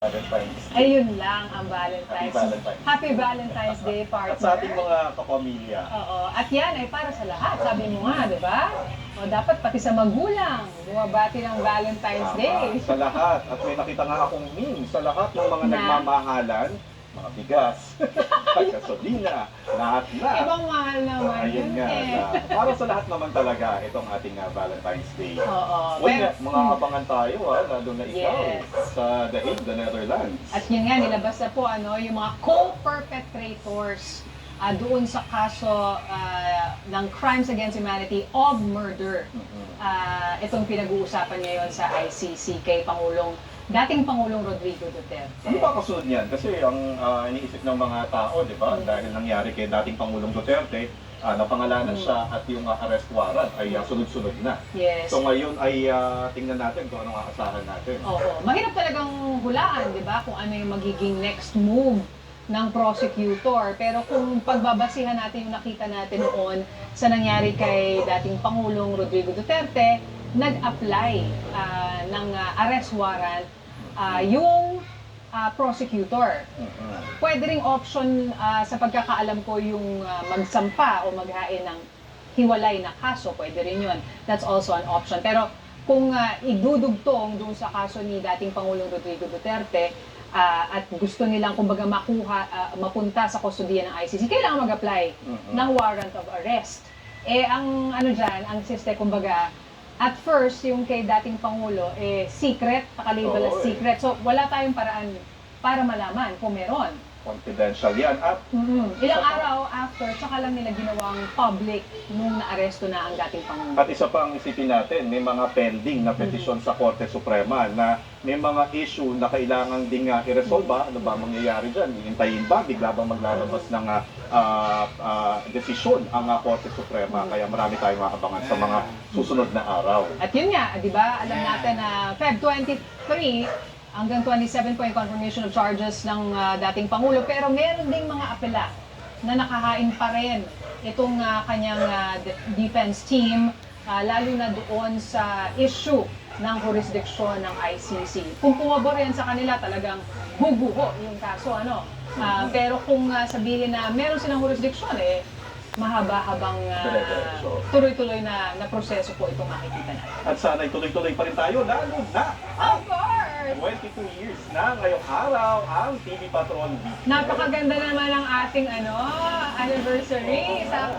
Valentine's Day. Ayun lang ang Valentine's. Happy Valentine's. Happy Valentine's Day, partner. At sa ating mga kapamilya. Oo. At yan ay para sa lahat. Sabi mo nga, di ba? O dapat pati sa magulang, bumabati ng Valentine's Day. Sa lahat. At may nakita nga akong meme sa lahat ng mga nagmamahalan, mga bigas, gasolina, lahat na. Ibang mahal naman Ayun yun nga. eh. Para sa lahat naman talaga itong ating Valentine's Day. Oo. Well, mga abangan tayo, lalo na ikaw, Yes. sa The Hague, the Netherlands. At yun nga, nilabas na po yung mga co-perpetrators doon sa kaso ng crimes against humanity of murder. Itong pinag-uusapan ngayon sa ICC kay dating Pangulong Rodrigo Duterte. Ano ba kasunod niyan? Kasi ang iniisip ng mga tao, di ba, dahil nangyari kay dating Pangulong Duterte, napangalanan siya at yung arrest warrant ay sunod-sunod na. Yes. So ngayon ay tingnan natin kung anong aasahan natin. Oo. Mahirap talagang hulaan, di ba, kung ano yung magiging next move ng prosecutor. Pero kung pagbabasihan natin yung nakita natin noon sa nangyari kay dating Pangulong Rodrigo Duterte, nag-apply ng arrest warrant yung prosecutor. Pwede ring option sa pagkakaalam ko yung magsampa o maghain ng hiwalay na kaso. Pwede rin yun. That's also an option. Pero kung idudugtong dun sa kaso ni dating Pangulong Rodrigo Duterte at gusto nilang kumbaga mapunta sa kustodiya ng ICC, kailangan mag-apply ng warrant of arrest. Ang dyan, ang siste kumbaga, at first, yung kay dating Pangulo, secret, nakalabel as secret. So, wala tayong paraan para malaman kung meron. Confidential yan. At Ilang araw after, tsaka lang nila ginawang public nung naaresto na ang dating Pangulo. At isa pang isipin natin, may mga pending na petisyon sa Korte Suprema na may mga issue na kailangan ding i-resolve. Ano ba mangyayari dyan? Hintayin ba? Bigla bang maglalabas ng desisyon ang Korte Suprema? Kaya marami tayong maabangan sa mga susunod na araw. At yun nga, di ba, alam natin na Feb 23, hanggang 27 po yung confirmation of charges ng dating Pangulo. Pero meron ding mga apela na nakahain pa rin itong kanyang defense team, lalo na doon sa issue ng jurisdiction ng ICC. Kung pumabor yan sa kanila, talagang huguho yung kaso. Pero kung sabihin na meron silang jurisdiction, mahaba-habang tuloy-tuloy na proseso po itong makikita natin. At sana'y tuloy-tuloy pa rin tayo, lalo na Of course! 22 years na ngayong araw ang TV Patrol Week. Napakaganda naman ang ating anniversary. Sakto